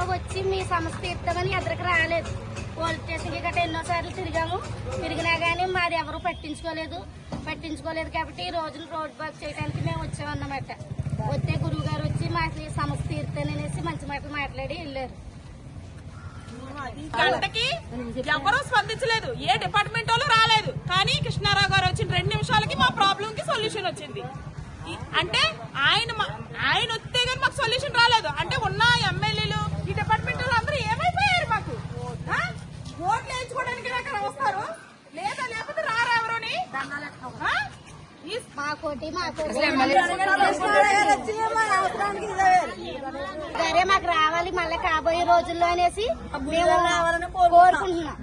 గట్ట వచ్చి మీ సమస్య ఇస్తామని ఎదురుకు రాలేదు. పోలీస్ స్టేషన్కి గట్ట ఎన్నోసార్లు తిరిగినా కానీ మాది ఎవరు పట్టించుకోలేదు కాబట్టి ఈ రోజున రోడ్ బాక్ చేయడానికి మేము వచ్చామన్నమాట. వస్తే గురువు గారు వచ్చి మాకు సమస్య తీరుతాననేసి మంచి మాటలు మాట్లాడి వెళ్ళారు. గంటకి ఎవరూ స్పందించలేదు, ఏ డిపార్ట్మెంట్ వాళ్ళు రాలేదు. కానీ కృష్ణారావు గారు వచ్చిన 2 నిమిషాలకి మా ప్రాబ్లం కి సొల్యూషన్ వచ్చింది. అంటే ఆయన వస్తే గానీ మాకు సొల్యూషన్ రాలేదు. అంటే ఉన్న ఎమ్మెల్యేలు ఈ డిపార్ట్మెంట్ అందరూ ఏమైపోయారు? మాకు ఓట్లు వేయించుకోవడానికి అక్కడ వస్తారు, లేకపోతే రారా ఎవరోని. సరే మాకు రావాలి మళ్ళీ కాబోయే రోజుల్లో అనేసి మేము కోరుకుంటున్నాం.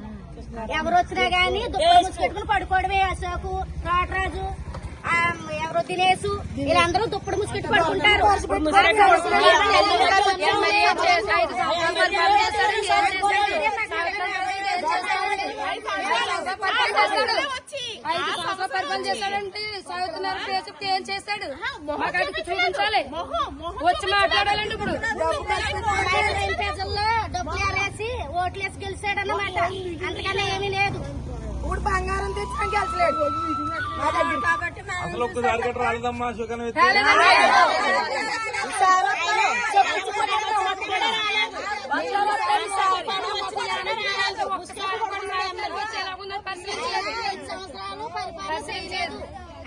ఎవరు వచ్చినా గానీ దుప్పలు ముసుపెట్టుకుని పడుకోవడమే. అశోకు, రాటరాజు, ఎవరో దినేసు వీళ్ళందరూ దుప్పడు ముసుకెట్టు పడుకుంటారు. పరిపాలన చేశాడంటే చదువుతున్నారు ఏం చేశాడు మాకు చూపించాలి, వచ్చి మాట్లాడాలండి. ఇప్పుడు ప్రజల్లో డబ్బులు ఏరేసి ఓట్లేసి గెలిచాడన్నమాట, అంతకన్నా ఏమీ లేదు. ఇప్పుడు బంగారం తెచ్చుకొని గెలిచలేడు కాబట్టి అసలు ఒక్కసారి గట్రా రాలేదమ్మా సుఖం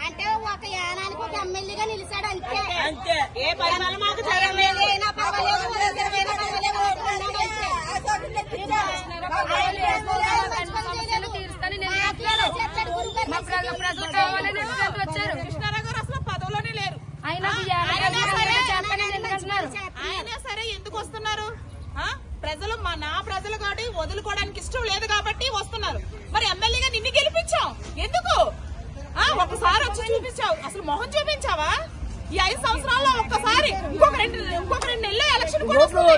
అంటే ఒక యానానికి ఒక ఎమ్మెల్యేగా నిలిచాడు అంతే. ఏ పరిపాలన మాకు కృష్ణారావు గారు అసలు పదవిలోనే లేరు. అయినా సరే ఎందుకు వస్తున్నారు? ప్రజలు నా ప్రజలు కాబట్టి వదులుకోవడానికి ఇష్టం లేదు కాబట్టి వస్తున్నారు. మరి ఎమ్మెల్యేగా నిన్ను గెలిపించాం ఎందుకు? ఒకసారి వచ్చి చూపించావు, అసలు మొహం చూపించావా? ఈ 5 సంవత్సరాల్లో ఒక్కసారి ఇంకొక 2 నెలల ఎలక్షన్ కూడా వస్తారు.